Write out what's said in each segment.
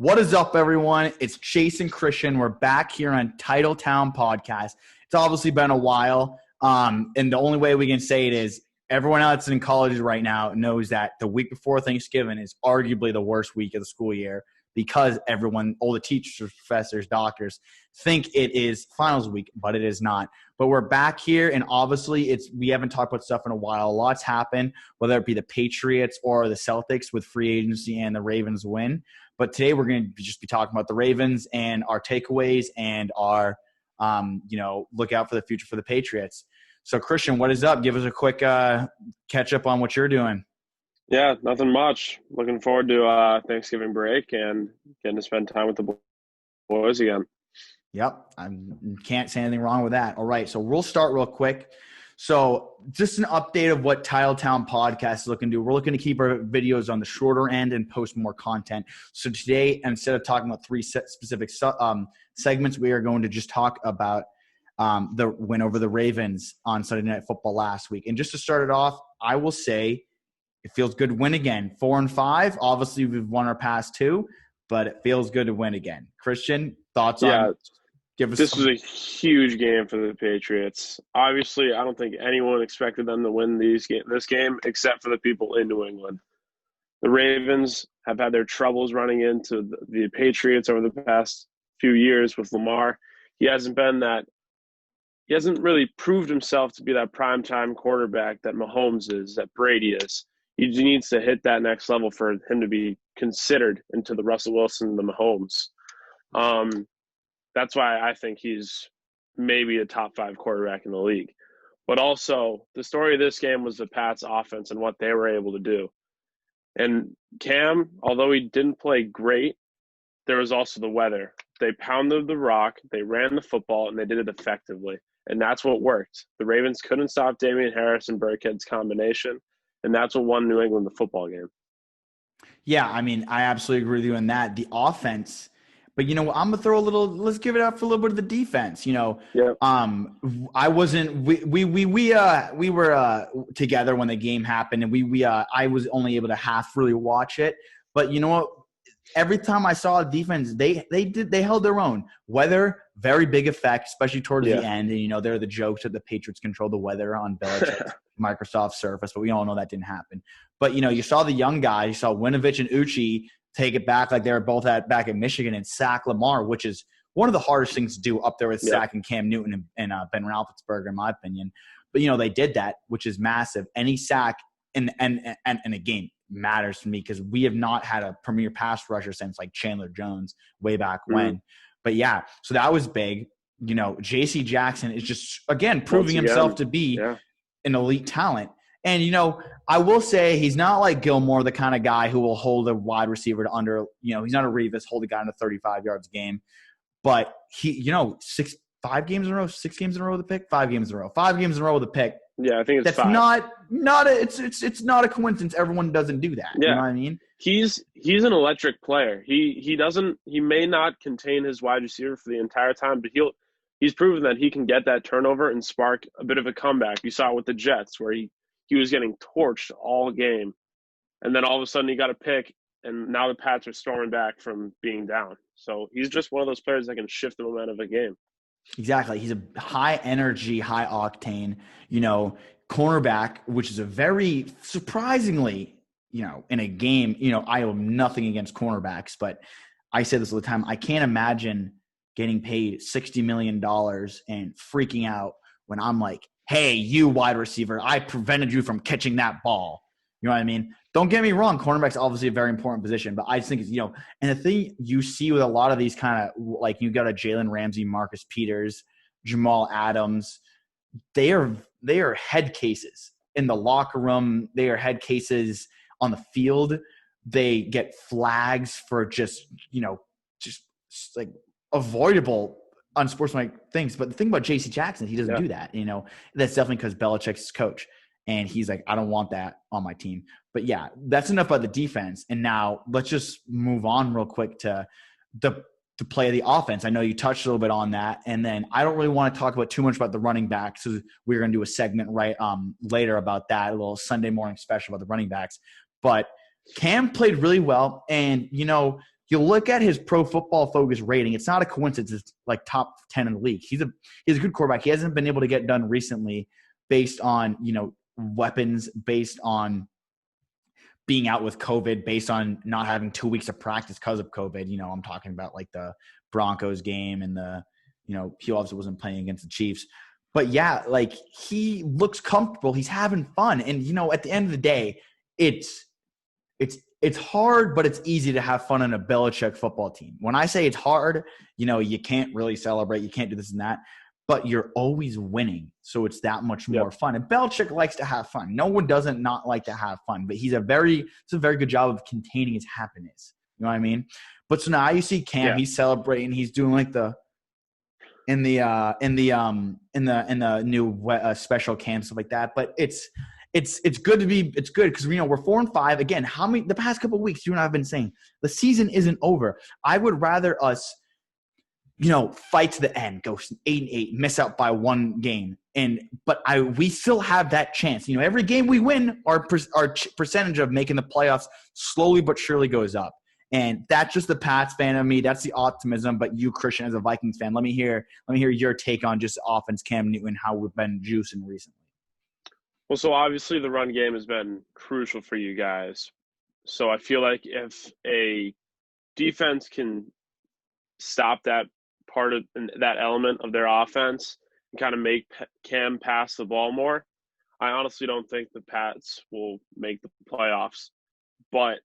What is up, everyone? It's Chase and Christian. We're back here on Titletown Podcast. It's obviously been a while, and the only way we can say it is everyone else in college right now knows that the week before Thanksgiving is arguably the worst week of the school year because all the teachers, professors, doctors think it is finals week, but it is not. But we're back here, and obviously we haven't talked about stuff in a while. A lot's happened, whether it be the Patriots or the Celtics with free agency and the Ravens win. But today we're going to just be talking about the Ravens and our takeaways and our, look out for the future for the Patriots. So, Christian, what is up? Give us a quick catch up on what you're doing. Yeah, nothing much. Looking forward to Thanksgiving break and getting to spend time with the boys again. Yep, I can't say anything wrong with that. All right, so we'll start real quick. So just an update of what Titletown Podcast is looking to do. We're looking to keep our videos on the shorter end and post more content. So today, instead of talking about three specific segments, we are going to just talk about the win over the Ravens on Sunday Night Football last week. And just to start it off, I will say it feels good to win again. 4-5. Obviously, we've won our past two, but it feels good to win again. Christian, thoughts on – This was a huge game for the Patriots. Obviously, I don't think anyone expected them to win this game except for the people in New England. The Ravens have had their troubles running into the Patriots over the past few years with Lamar. He hasn't really proved himself to be that primetime quarterback that Mahomes is, that Brady is. He needs to hit that next level for him to be considered into the Russell Wilson and the Mahomes. That's why I think he's maybe a top 5 quarterback in the league. But also, the story of this game was the Pats' offense and what they were able to do. And Cam, although he didn't play great, there was also the weather. They pounded the rock, they ran the football, and they did it effectively. And that's what worked. The Ravens couldn't stop Damian Harris and Burkhead's combination, and that's what won New England the football game. Yeah, I mean, I absolutely agree with you on that. The offense – but, I'm going to throw let's give it up for a little bit of the defense. I wasn't, we were together when the game happened, and I was only able to half really watch it. But you know what? Every time I saw a defense, they held their own. Weather, very big effect, especially towards the end. And, they're the jokes that the Patriots control the weather on Belichick's Microsoft Surface, but we all know that didn't happen. But, you saw the young guys, you saw Winovich and Uchi take it back like they were both back at Michigan and sack Lamar, which is one of the hardest things to do up there with sacking Cam Newton and Ben Roethlisberger, in my opinion. But, they did that, which is massive. Any sack in a game matters to me because we have not had a premier pass rusher since like Chandler Jones way back when. But, yeah, so that was big. J.C. Jackson is just, again, proving himself to be an elite talent. And, I will say he's not like Gilmore, the kind of guy who will hold a wide receiver to under, he's not a Revis, hold a guy under 35 yards a game. But he, 6 games in a row with a pick, 5 games in a row. 5 games in a row with a pick. Yeah, I think it's that's 5. It's not a coincidence. Everyone doesn't do that. Yeah. You know what I mean? He's an electric player. He may not contain his wide receiver for the entire time, but he's proven that he can get that turnover and spark a bit of a comeback. You saw it with the Jets where he was getting torched all game. And then all of a sudden he got a pick, and now the Pats are storming back from being down. So he's just one of those players that can shift the momentum of a game. Exactly. He's a high energy, high octane, cornerback, which is a very surprisingly, in a game, I have nothing against cornerbacks, but I say this all the time. I can't imagine getting paid $60 million and freaking out when I'm like, hey, you wide receiver, I prevented you from catching that ball. You know what I mean? Don't get me wrong. Cornerback's obviously a very important position, but I just think it's, and the thing you see with a lot of these kind of, like you got a Jalen Ramsey, Marcus Peters, Jamal Adams, they are head cases in the locker room. They are head cases on the field. They get flags for just like avoidable unsportsmanlike things. But the thing about J.C. Jackson, he doesn't do that. That's definitely because Belichick's his coach. And he's like, I don't want that on my team. But, yeah, that's enough about the defense. And now let's just move on real quick to the play of the offense. I know you touched a little bit on that. And then I don't really want to talk about too much about the running backs. So we're going to do a segment later about that, a little Sunday morning special about the running backs. But Cam played really well. And, you look at his Pro Football Focus rating. It's not a coincidence. It's like top 10 in the league. He's a good quarterback. He hasn't been able to get done recently based on, weapons, based on being out with COVID, based on not having 2 weeks of practice because of COVID. I'm talking about like the Broncos game and he obviously wasn't playing against the Chiefs. But yeah, like he looks comfortable. He's having fun. And, at the end of the day, it's hard, but it's easy to have fun on a Belichick football team. When I say it's hard, you can't really celebrate. You can't do this and that. But you're always winning, so it's that much more fun. And Belichick likes to have fun. No one doesn't not like to have fun, but it's a very good job of containing his happiness. You know what I mean? But so now you see Cam, he's celebrating. He's doing like in the new special cam, stuff like that. But it's good because we're 4-5 again. The past couple of weeks you and I have been saying the season isn't over. I would rather us fight to the end, go 8-8, miss out by one game. But we still have that chance. Every game we win, our percentage of making the playoffs slowly but surely goes up. And that's just the Pats fan of me. That's the optimism. But you, Christian, as a Vikings fan, let me hear your take on just offense, Cam Newton, how we've been juicing recently. Well, so obviously the run game has been crucial for you guys. So I feel like if a defense can stop that part of that element of their offense and kind of make Cam pass the ball more, I honestly don't think the Pats will make the playoffs. But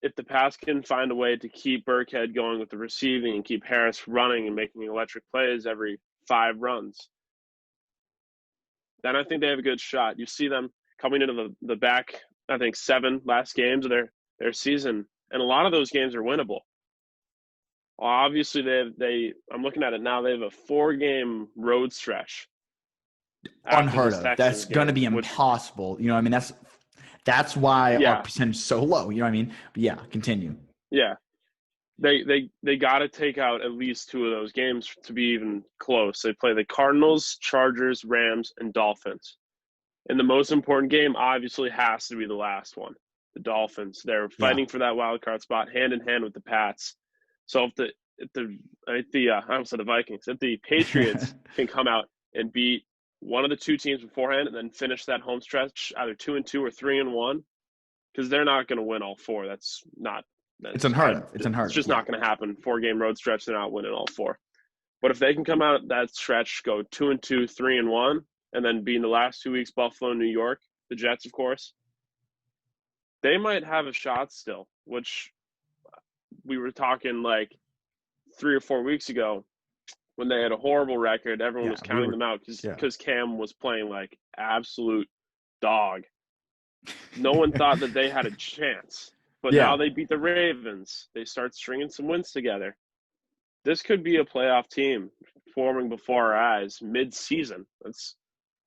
if the Pats can find a way to keep Burkhead going with the receiving and keep Harris running and making electric plays every 5 runs, then I think they have a good shot. You see them coming into the back, I think 7 last games of their season, and a lot of those games are winnable. Obviously, I'm looking at it now. They have a 4-game road stretch. Unheard of. That's going to be impossible. You know what I mean? That's why our percentage is so low. You know what I mean? But yeah, continue. Yeah, they got to take out at least 2 of those games to be even close. They play the Cardinals, Chargers, Rams, and Dolphins. And the most important game obviously has to be the last one, the Dolphins. They're fighting for that wild card spot hand in hand with the Pats. So if I almost said the Vikings, if the Patriots can come out and beat one of the 2 teams beforehand and then finish that home stretch either 2-2 or 3-1, because they're not going to win all 4. It's unheard of. It's just not going to happen. 4-game road stretch, they're not winning all 4. But if they can come out that stretch, go 2-2, 3-1, and then be in the last 2 weeks, Buffalo, New York, the Jets, of course, they might have a shot still, which we were talking like 3 or 4 weeks ago when they had a horrible record. Everyone was counting them out because Cam was playing like absolute dog. No one thought that they had a chance. But now they beat the Ravens. They start stringing some wins together. This could be a playoff team forming before our eyes mid-season. That's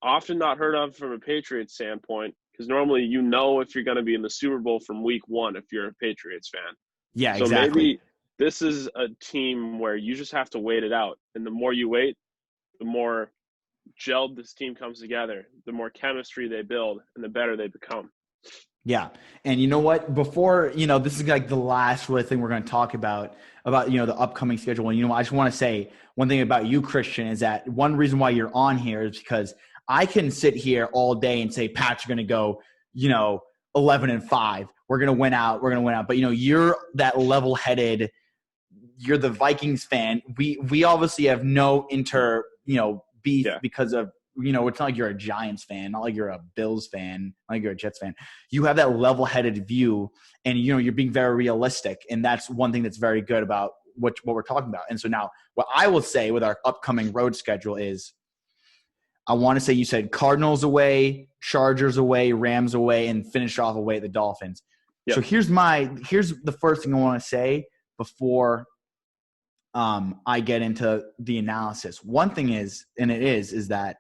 often not heard of from a Patriots standpoint, because normally if you're going to be in the Super Bowl from week 1 if you're a Patriots fan. Yeah, so exactly. Maybe this is a team where you just have to wait it out. And the more you wait, the more gelled this team comes together, the more chemistry they build, and the better they become. Yeah. And you know what? Before, this is like the last really thing we're going to talk about, the upcoming schedule. And, I just want to say one thing about you, Christian, is that one reason why you're on here is because I can sit here all day and say, Pat's going to go, 11-5. We're going to win out. But, you're that level-headed, you're the Vikings fan. We obviously have no beef because of, it's not like you're a Giants fan, not like you're a Bills fan, not like you're a Jets fan. You have that level-headed view, and, you're being very realistic. And that's one thing that's very good about what we're talking about. And so now what I will say with our upcoming road schedule is, I want to say you said Cardinals away, Chargers away, Rams away, and finish off away at the Dolphins. Yep. So here's the first thing I want to say before I get into the analysis. One thing is that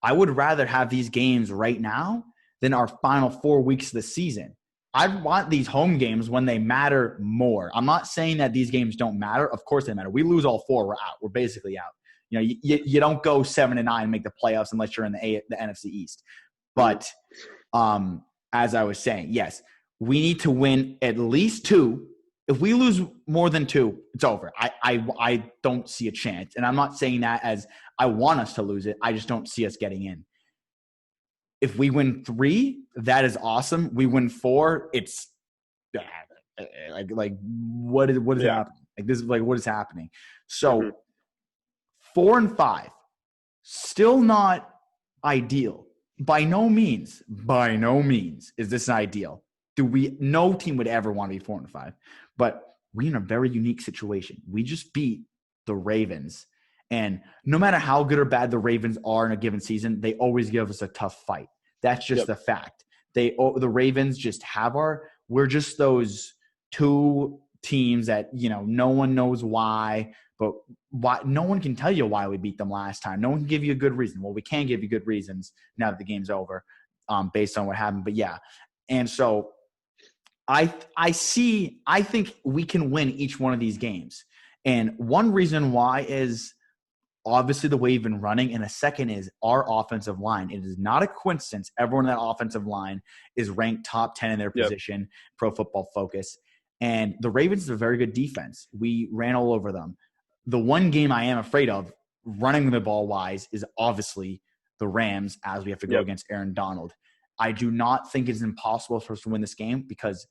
I would rather have these games right now than our final 4 weeks of the season. I want these home games when they matter more. I'm not saying that these games don't matter. Of course they matter. We lose all 4, we're out. We're basically out. You don't go 7-9 and make the playoffs unless you're in the NFC East. But as I was saying, yes, we need to win at least 2, If we lose more than 2, it's over. I don't see a chance. And I'm not saying that as I want us to lose it. I just don't see us getting in. If we win 3, that is awesome. We win 4, it's like what is happening? Like this is like what is happening? So 4 and 5, still not ideal. By no means is this ideal. No team would ever want to be 4 and 5. But we're in a very unique situation. We just beat the Ravens. And no matter how good or bad the Ravens are in a given season, they always give us a tough fight. That's just the fact. The Ravens just we're just those 2 teams that, no one knows why, but no one can tell you why we beat them last time. No one can give you a good reason. Well, we can give you good reasons now that the game's over, based on what happened. But yeah. And so I think we can win each one of these games. And one reason why is obviously the way we've been running. And the second is our offensive line. It is not a coincidence. Everyone in that offensive line is ranked top 10 in their position, Pro Football Focus. And the Ravens is a very good defense. We ran all over them. The one game I am afraid of running the ball wise is obviously the Rams, as we have to go against Aaron Donald. I do not think it's impossible for us to win this game because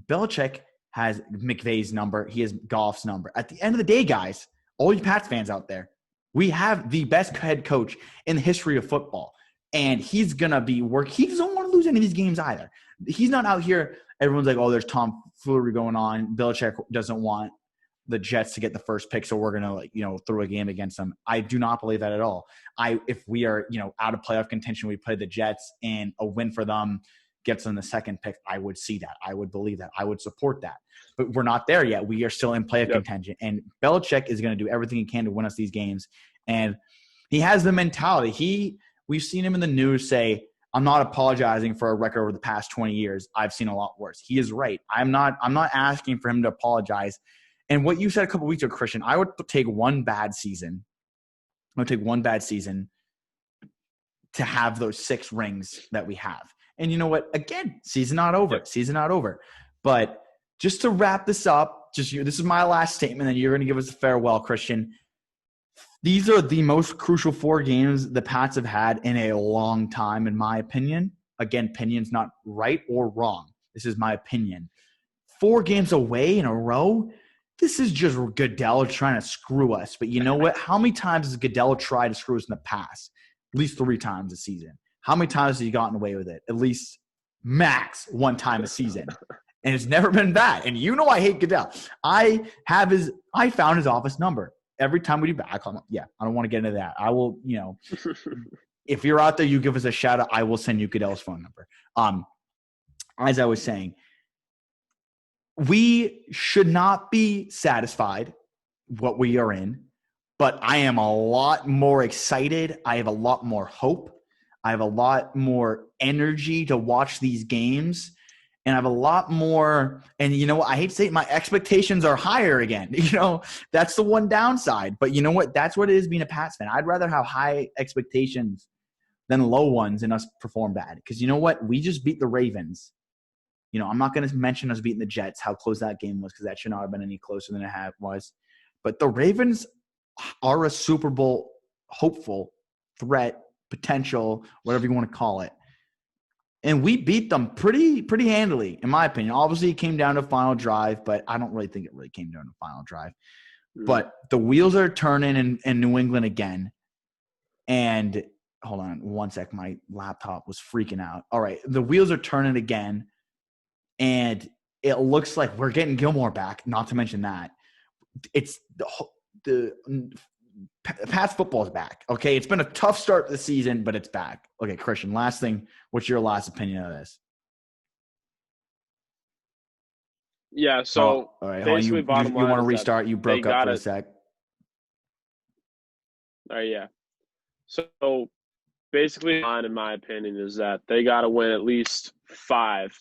Belichick has McVay's number. He has Goff's number. At the end of the day, guys, all you Pats fans out there, we have the best head coach in the history of football. And he's going to be He doesn't want to lose any of these games either. He's not out here. Everyone's like, oh, there's tomfoolery going on. Belichick doesn't want the Jets to get the first pick, so we're going to, throw a game against them. I do not believe that at all. If we are, out of playoff contention, we play the Jets and a win for them gets them the second pick, I would see that. I would believe that. I would support that. But we're not there yet. We are still in playoff contention. And Belichick is going to do everything he can to win us these games. And he has the mentality. We've seen him in the news say, I'm not apologizing for a record over the past 20 years. I've seen a lot worse. He is right. I'm not asking for him to apologize. And what you said a couple weeks ago, Christian, I would take one bad season. I would take one bad season to have those 6 rings that we have. And you know what? Again, season not over. Season not over. But just to wrap this up, this is my last statement, and you're going to give us a farewell, Christian. These are the most crucial 4 games the Pats have had in a long time, in my opinion. Again, opinion's not right or wrong. This is my opinion. 4 games away in a row, this is just Goodell trying to screw us. But you know what? How many times has Goodell tried to screw us in the past? At least 3 times a season. How many times has he gotten away with it? At least max 1 time a season. And it's never been bad. And I hate Goodell. I found his office number. Every time we do back, I call him. Yeah, I don't want to get into that. I will, if you're out there, you give us a shout out. I will send you Goodell's phone number. As I was saying, we should not be satisfied what we are in, but I am a lot more excited. I have a lot more hope. I have a lot more energy to watch these games. And I have a lot more, and I hate to say it, my expectations are higher again. That's the one downside. But you know what? That's what it is being a Pats fan. I'd rather have high expectations than low ones and us perform bad. Because you know what? We just beat the Ravens. I'm not going to mention us beating the Jets, how close that game was, because that should not have been any closer than it was. But the Ravens are a Super Bowl hopeful threat, potential, whatever you want to call it. And we beat them pretty handily, in my opinion. Obviously, it came down to final drive, but I don't really think it really came down to final drive. But the wheels are turning in New England again. And hold on one sec. My laptop was freaking out. All right. The wheels are turning again. And it looks like we're getting Gilmore back, not to mention that. It's the Pats football is back. Okay, it's been a tough start to the season, but it's back. Okay, Christian, last thing. What's your last opinion of this? Yeah, so all right, basically, bottom line, you want to restart? You broke up for a sec. All right, yeah. So basically, in my opinion, is that they got to win at least 5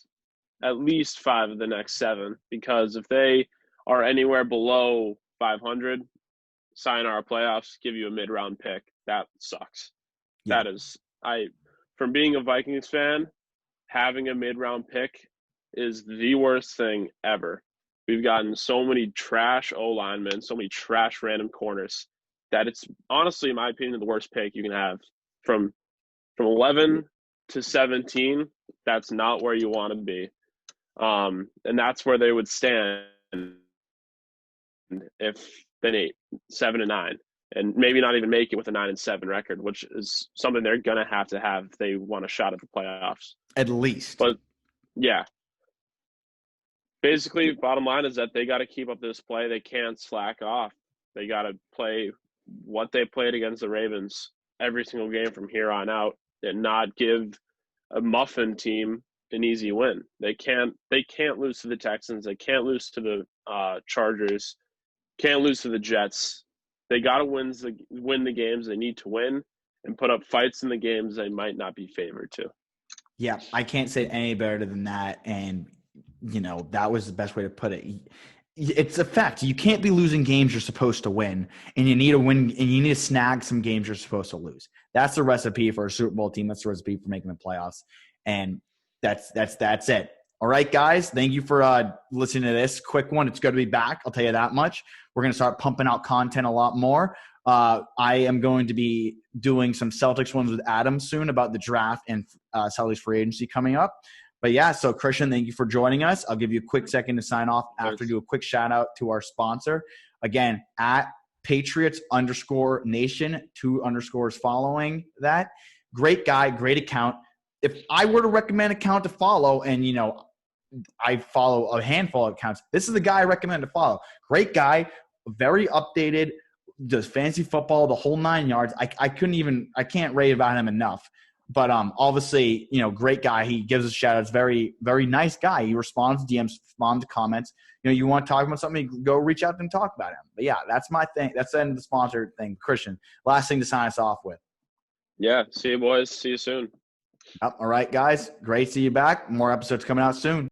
of the next 7, because if they are anywhere below 500, sayonara playoffs, give you a mid-round pick. That sucks. Yeah. That is, from being a Vikings fan, having a mid-round pick is the worst thing ever. We've gotten so many trash O linemen, so many trash random corners that it's honestly, in my opinion, the worst pick you can have from 11 to 17. That's not where you want to be, and that's where they would stand if they 7-9, and maybe not even make it with a 9-7 record, which is something they're gonna have to have if they want a shot at the playoffs. At least. But yeah. Basically, bottom line is that they got to keep up this play. They can't slack off. They got to play what they played against the Ravens every single game from here on out and not give a muffin team an easy win. They can't lose to the Texans. They can't lose to the Chargers. Can't lose to the Jets. They got to win the games they need to win and put up fights in the games they might not be favored to. Yeah, I can't say any better than that. And that was the best way to put it. It's a fact. You can't be losing games you're supposed to win, and you need to win, and you need to snag some games you're supposed to lose. That's the recipe for a Super Bowl team. That's the recipe for making the playoffs, and that's it. All right, guys. Thank you for listening to this quick one. It's good to be back. I'll tell you that much. We're going to start pumping out content a lot more. I am going to be doing some Celtics ones with Adam soon about the draft and Celtics free agency coming up. But yeah, so Christian, thank you for joining us. I'll give you a quick second to sign off after do a quick shout out to our sponsor. Again, at Patriots_Nation, 2 underscores following that. Great guy, great account. If I were to recommend an account to follow, and I follow a handful of accounts, this is the guy I recommend to follow. Great guy, very updated, does fantasy football, the whole 9 yards. I can't rate about him enough. But obviously, great guy. He gives us shout outs. Very, very nice guy. He responds to DMs, responds to comments. You want to talk about something, go reach out and talk about him. But yeah, that's my thing. That's the end of the sponsor thing. Christian, last thing to sign us off with. Yeah. See you, boys. See you soon. All right, guys. Great to see you back. More episodes coming out soon.